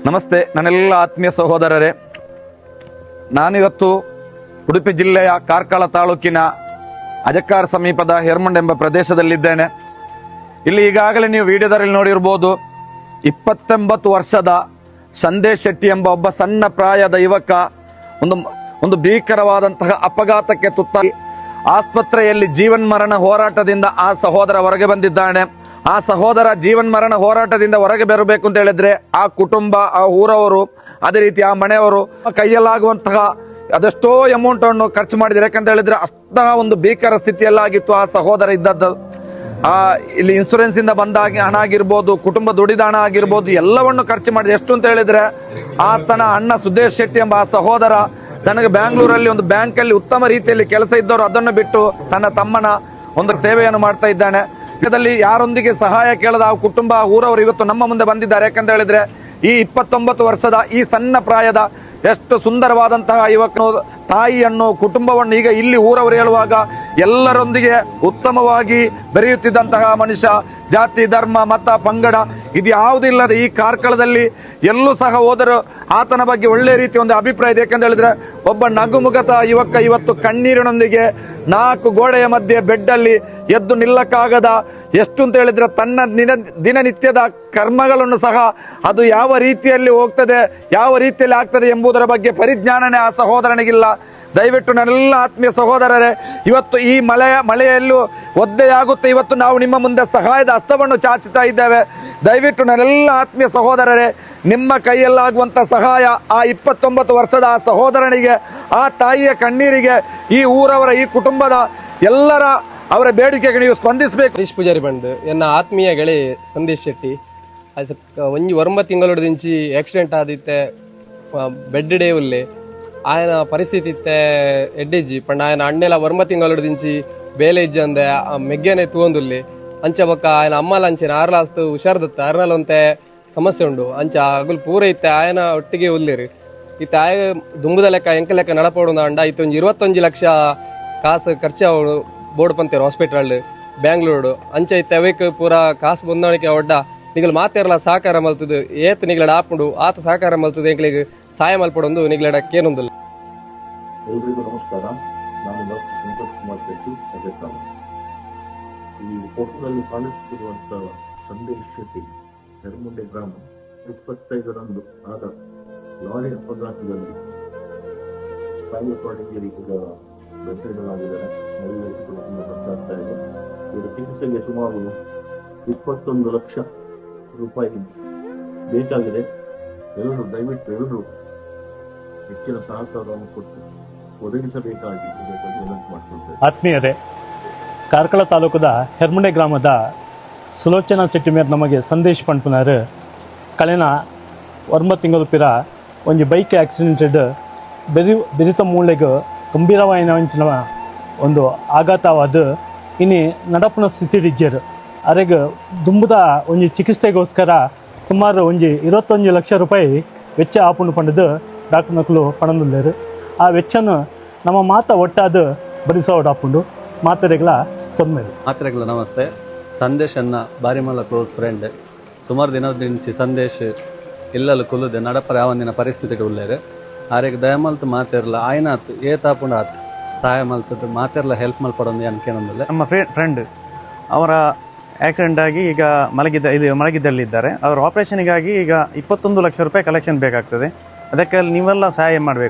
ನಮಸ್ತೆ ನನ್ನೆಲ್ಲ ಆತ್ಮೀಯ ಸಹೋದರರೇ, ನಾನಿವತ್ತು ಉಡುಪಿ ಜಿಲ್ಲೆಯ ಕಾರ್ಕಳ ತಾಲೂಕಿನ ಅಜಕ್ಕಾರ್ ಸಮೀಪದ ಹೆರ್ಮಂಡ್ ಎಂಬ ಪ್ರದೇಶದಲ್ಲಿದ್ದೇನೆ. ಇಲ್ಲಿ ಈಗಾಗಲೇ ನೀವು ವಿಡಿಯೋದಲ್ಲಿ ನೋಡಿರ್ಬೋದು, 29 ವರ್ಷದ ಸಂದೇಶ್ ಶೆಟ್ಟಿ ಎಂಬ ಒಬ್ಬ ಸಣ್ಣ ಪ್ರಾಯದ ಯುವಕ ಒಂದು ಭೀಕರವಾದಂತಹ ಅಪಘಾತಕ್ಕೆ ತುತ್ತಾಗಿ ಆಸ್ಪತ್ರೆಯಲ್ಲಿ ಜೀವನ್ಮರಣ ಹೋರಾಟದಿಂದ ಆ ಸಹೋದರ ಹೊರಗೆ ಬಂದಿದ್ದಾನೆ. ಆ ಸಹೋದರ ಜೀವನ್ಮರಣ ಹೋರಾಟದಿಂದ ಹೊರಗೆ ಬರಬೇಕು ಅಂತ ಹೇಳಿದ್ರೆ ಆ ಕುಟುಂಬ, ಆ ಊರವರು, ಅದೇ ರೀತಿ ಆ ಮನೆಯವರು ಕೈಯಲ್ಲಾಗುವಂತಹ ಅದೆಷ್ಟೋ ಅಮೌಂಟ್ ಅನ್ನು ಖರ್ಚು ಮಾಡಿದ್ರೆ. ಯಾಕಂತ ಹೇಳಿದ್ರೆ ಅಷ್ಟ ಒಂದು ಭೀಕರ ಸ್ಥಿತಿಯಲ್ಲಾಗಿತ್ತು ಆ ಸಹೋದರ ಇದ್ದದ್ದು. ಇಲ್ಲಿ ಇನ್ಸೂರೆನ್ಸ್ ಇಂದ ಬಂದಾಗ ಹಣ ಆಗಿರ್ಬೋದು, ಕುಟುಂಬ ದುಡಿದ ಹಣ ಆಗಿರ್ಬೋದು, ಎಲ್ಲವನ್ನು ಖರ್ಚು ಮಾಡಿದೆ. ಎಷ್ಟು ಅಂತ ಹೇಳಿದ್ರೆ ಆತನ ಅಣ್ಣ ಸುದೇಶ್ ಶೆಟ್ಟಿ ಎಂಬ ಆ ಸಹೋದರ ನನಗೆ ಬ್ಯಾಂಗ್ಳೂರಲ್ಲಿ ಒಂದು ಬ್ಯಾಂಕ್ ಅಲ್ಲಿ ಉತ್ತಮ ರೀತಿಯಲ್ಲಿ ಕೆಲಸ ಇದ್ದವರು ಅದನ್ನು ಬಿಟ್ಟು ತನ್ನ ತಮ್ಮನ ಒಂದು ಸೇವೆಯನ್ನು ಮಾಡ್ತಾ ಇದ್ದಾನೆ. ಯಾರೊಂದಿಗೆ ಸಹಾಯ ಕೇಳದ ಆ ಕುಟುಂಬ, ಊರವರು ಇವತ್ತು ನಮ್ಮ ಮುಂದೆ ಬಂದಿದ್ದಾರೆ. ಯಾಕಂತ ಹೇಳಿದ್ರೆ ಈ 29 ವರ್ಷದ ಈ ಸಣ್ಣ ಪ್ರಾಯದ ಎಷ್ಟು ಸುಂದರವಾದಂತಹ ಯುವಕನು ತಾಯಿಯನ್ನು, ಕುಟುಂಬವನ್ನು ಈಗ ಇಲ್ಲಿ ಊರವರು ಹೇಳುವಾಗ ಎಲ್ಲರೊಂದಿಗೆ ಉತ್ತಮವಾಗಿ ಬೆರೆಯುತ್ತಿದ್ದಂತಹ ಮನುಷ್ಯ, ಜಾತಿ, ಧರ್ಮ, ಮತ, ಪಂಗಡ ಇದು ಯಾವುದಿಲ್ಲದೆ ಈ ಕಾರ್ಕಳದಲ್ಲಿ ಎಲ್ಲೂ ಸಹ ಹೋದರೂ ಆತನ ಬಗ್ಗೆ ಒಳ್ಳೆ ರೀತಿಯ ಒಂದು ಅಭಿಪ್ರಾಯ ಇದೆ. ಯಾಕಂತ ಹೇಳಿದ್ರೆ ಒಬ್ಬ ನಗುಮುಖದ ಯುವಕ ಇವತ್ತು ಕಣ್ಣೀರಿನೊಂದಿಗೆ 4 ಗೋಡೆಯ ಮಧ್ಯೆ ಬೆಡ್ ಅಲ್ಲಿ ಎದ್ದು ನಿಲ್ಲಕ್ಕಾಗದ, ಎಷ್ಟು ಅಂತ ಹೇಳಿದ್ರೆ ತನ್ನ ದಿನನಿತ್ಯದ ಕರ್ಮಗಳನ್ನು ಸಹ ಅದು ಯಾವ ರೀತಿಯಲ್ಲಿ ಹೋಗ್ತದೆ, ಯಾವ ರೀತಿಯಲ್ಲಿ ಆಗ್ತದೆ ಎಂಬುದರ ಬಗ್ಗೆ ಪರಿಜ್ಞಾನನೇ ಆ ಸಹೋದರನಿಗಿಲ್ಲ. ದಯವಿಟ್ಟು ನನ್ನೆಲ್ಲ ಆತ್ಮೀಯ ಸಹೋದರರೇ, ಇವತ್ತು ಈ ಮಳೆಯಲ್ಲೂ ಒದ್ದೆಯಾಗುತ್ತೆ. ಇವತ್ತು ನಾವು ನಿಮ್ಮ ಮುಂದೆ ಸಹಾಯದ ಹಸ್ತವನ್ನು ಚಾಚುತ್ತಾ ಇದ್ದೇವೆ. ದಯವಿಟ್ಟು ನನ್ನೆಲ್ಲ ಆತ್ಮೀಯ ಸಹೋದರರೇ, ನಿಮ್ಮ ಕೈಯಲ್ಲಾಗುವಂತ ಸಹಾಯ ಆ 29 ವರ್ಷದ ಆ ಸಹೋದರನಿಗೆ, ಆ ತಾಯಿಯ ಕಣ್ಣೀರಿಗೆ, ಈ ಊರವರ, ಈ ಕುಟುಂಬದ ಎಲ್ಲರ ಅವರ ಬೇಡಿಕೆಗೆ ನೀವು ಸ್ಪಂದಿಸಬೇಕು. ಹರೀಶ್ ಪೂಜಾರಿ ಬಂದು ಎನ್ನ ಆತ್ಮೀಯ ಗೆಳೆ ಸಂದೇಶ್ ಶೆಟ್ಟಿ ಒಂಜಿ 9 ತಿಂಗಳು ದಿಂಚಿ ಆಕ್ಸಿಡೆಂಟ್ ಆದಿತ್ತೆ, ಬೆಡ್ ಡೇ ಉಲ್ಲೆ ఆయన ಪರಿಸ್ಥಿತಿ ಇತ್ತೆ ಎಡ್ಡೆಜ್ಜಿ ಪಂಡ ఆయన ಅಣ್ಣೆಲ 9 ತಿಂಗಳು ದಿಂಚಿ ಬೇಲೆ ಇಜ್ಜಿ ಅಂದೆ ಮೆಗ್ಗೆನೆ ತೂಂದುಲ್ಲಿ ಅಂಚ ಬೊಕ್ಕ ఆయన ಅಮ್ಮಲ ಅಂಚೆನ ಆರ್ಲಾಸ್ತು ಹುಷಾರ್ದತ್ತ ಅರ್ನಲ್ ಒಂತೆ ಸಮಸ್ಯೆ ಉಂಡು ಅಂಚ ಅಗುಲ್ ಪೂರ ಇತ್ತೆ ఆయన ಒಟ್ಟಿಗೆ ಉಲ್ಲಿರಿ ಇತ್ತ ಆಯ ದುಂಬುದ ಲೆಕ್ಕ ಎಂಕ ಲೆಕ್ಕ ನಡಪೋಡು ಅಂಡ ಇತ್ತು 21 ಲಕ್ಷ ಕಾಸು ಖರ್ಚು ಬೋರ್ಡ್ ಪಂತೇರು ಹಾಸ್ಪಿಟಲ್ ಬ್ಯಾಂಗ್ಳೂರು ಅಂಚ ಇತ್ತ ಅವಕ್ಕೆ ಪೂರ ಕಾಸು ಹೊಂದಾಣಿಕೆ ಒಡ್ಡ ನಿಗಲ್ ಮಾತೇರಲ ಸಹಕಾರ ಮಲ್ತದು ಏತ್ ನಿಗ್ಲಡ ಆಪುಂಡು ಆತ ಸಹಕಾರ ಮಲ್ತದು ಎಂಕ್ಲಿಗೆ ಸಹಾಯ ಮಲ್ಪಡೊಂದು ನಿಗ್ಲಡ ಕೇನೊಂದಿಲ್ಲ. ಎಲ್ರಿಗೂ ನಮಸ್ಕಾರ. ನಾನು ಡಾಕ್ಟರ್ ಸಂತೋಷ್ ಕುಮಾರ್ ಶೆಟ್ಟಿ, ಅಜಕ್ಕಾರ್. ಈ ಫೋಟೋದಲ್ಲಿ ಕಾಣಿಸುತ್ತಿರುವಂತಹ ಸಂದೇಶ್ ಶೆಟ್ಟಿ ಹೆರ್ಮುಂಡೆ ಗ್ರಾಮ 25ರಂದು ಆದ ಲಾರಿ ಅಪಘಾತದಲ್ಲಿ ಸ್ಪೈನಲ್ ಈಗ ಬೆಟ್ಟಡಲಾಗಿದ್ದಾರೆ. ಬರ್ತಾ ಇದೆ. ಇವರ ಚಿಕಿತ್ಸೆಗೆ ಸುಮಾರು 21 ಲಕ್ಷ ರೂಪಾಯಿ ಬೇಕಾಗಿದೆ. ದಯವಿಟ್ಟು ಹೆಚ್ಚಿನ ಸಹಕಾರವನ್ನು ಕೊಟ್ಟು ಒದಗಿಸಬೇಕಾಗಿ ವಿನಂತಿ ಮಾಡಿಕೊಳ್ತೇವೆ. ಆತ್ಮೀಯರೇ, ಕಾರ್ಕಳ ತಾಲೂಕದ ಹೆರ್ಮುಂಡೆ ಗ್ರಾಮದ ಸುಲೋಚನಾ ಶೆಟ್ಟಿ ಮೇರ್ ನಮಗೆ ಸಂದೇಶ್ ಪಂಪುನರು ಕಳೆನ 9 ತಿಂಗಳು ಪಿರ ಒಂದು ಬೈಕ್ ಆಕ್ಸಿಡೆಂಟೆಡ್ ಬೆರಿತ ಮೂಳೆಗೆ ಗಂಭೀರವಾಯಿನ ಒಂದು ಆಘಾತವಾದ ಇನ್ನು ನಡಪನ ಸ್ಥಿತಿರಿಜ್ಜರು ಅರೆಗೆ ದುಂಬುದ ಒಂದು ಚಿಕಿತ್ಸೆಗೋಸ್ಕರ ಸುಮಾರು ಒಂದು 21 ಲಕ್ಷ ರೂಪಾಯಿ ವೆಚ್ಚ ಆಪುಂಡು ಪಂಡದು ಡಾಕ್ಟರ್ ನಕಲು ಪಣಂದುಲ್ಲೇರು. ಆ ವೆಚ್ಚನ ನಮ್ಮ ಒಟ್ಟಾದ ಭರಿಸೋಡಾಪುಂಡು ಮಾತ್ರೆಗಳ ಸೊಮ್ಮೆದು. ಮಾತ್ರೆಗಳ ನಮಸ್ತೆ. ಸಂದೇಶ್ ಅನ್ನ ಬಾರಿ ಮಲ್ಲ ಕ್ಲೋಸ್ ಫ್ರೆಂಡ್. ಸುಮಾರು ದಿನದ నుంచి ಸಂದೇಶ್ ಇಲ್ಲಲು ಕುಲ್ಲುದೆ ನಡಪರ ಯಾವಂದಿನ ಪರಿಸ್ಥಿತಿಗೆ ಉಳ್ಳೇರು. ಆರೆಗೆ ದಯಮಲ್ತು ಮಾತಿರಲ್ಲ ಆಯ್ನಾತ್ ಏತಾಪುಂಡು ಆತ್ ಸಹಾಯ ಮಲ್ತದ್ದು ಮಾತಿರಲ್ಲ ಹೆಲ್ಪ್ ಮಲ್ಪಡೊಂದು ಅನ್ಕೇನೊಂದಿಲ್ಲ. ನಮ್ಮ ಫ್ರೆಂಡ್ ಅವರ ಆಕ್ಸಿಡೆಂಟ್ ಆಗಿ ಈಗ ಮಲಗಿದ್ದಲ್ಲಿದ್ದಾರೆ. ಅವರ ಆಪರೇಷನ್ಗಾಗಿ ಈಗ 21 ಲಕ್ಷ ರೂಪಾಯಿ ಕಲೆಕ್ಷನ್ ಬೇಕಾಗ್ತದೆ. ಅದಕ್ಕೆ ನೀವೆಲ್ಲ ಸಹಾಯ ಮಾಡಬೇಕು.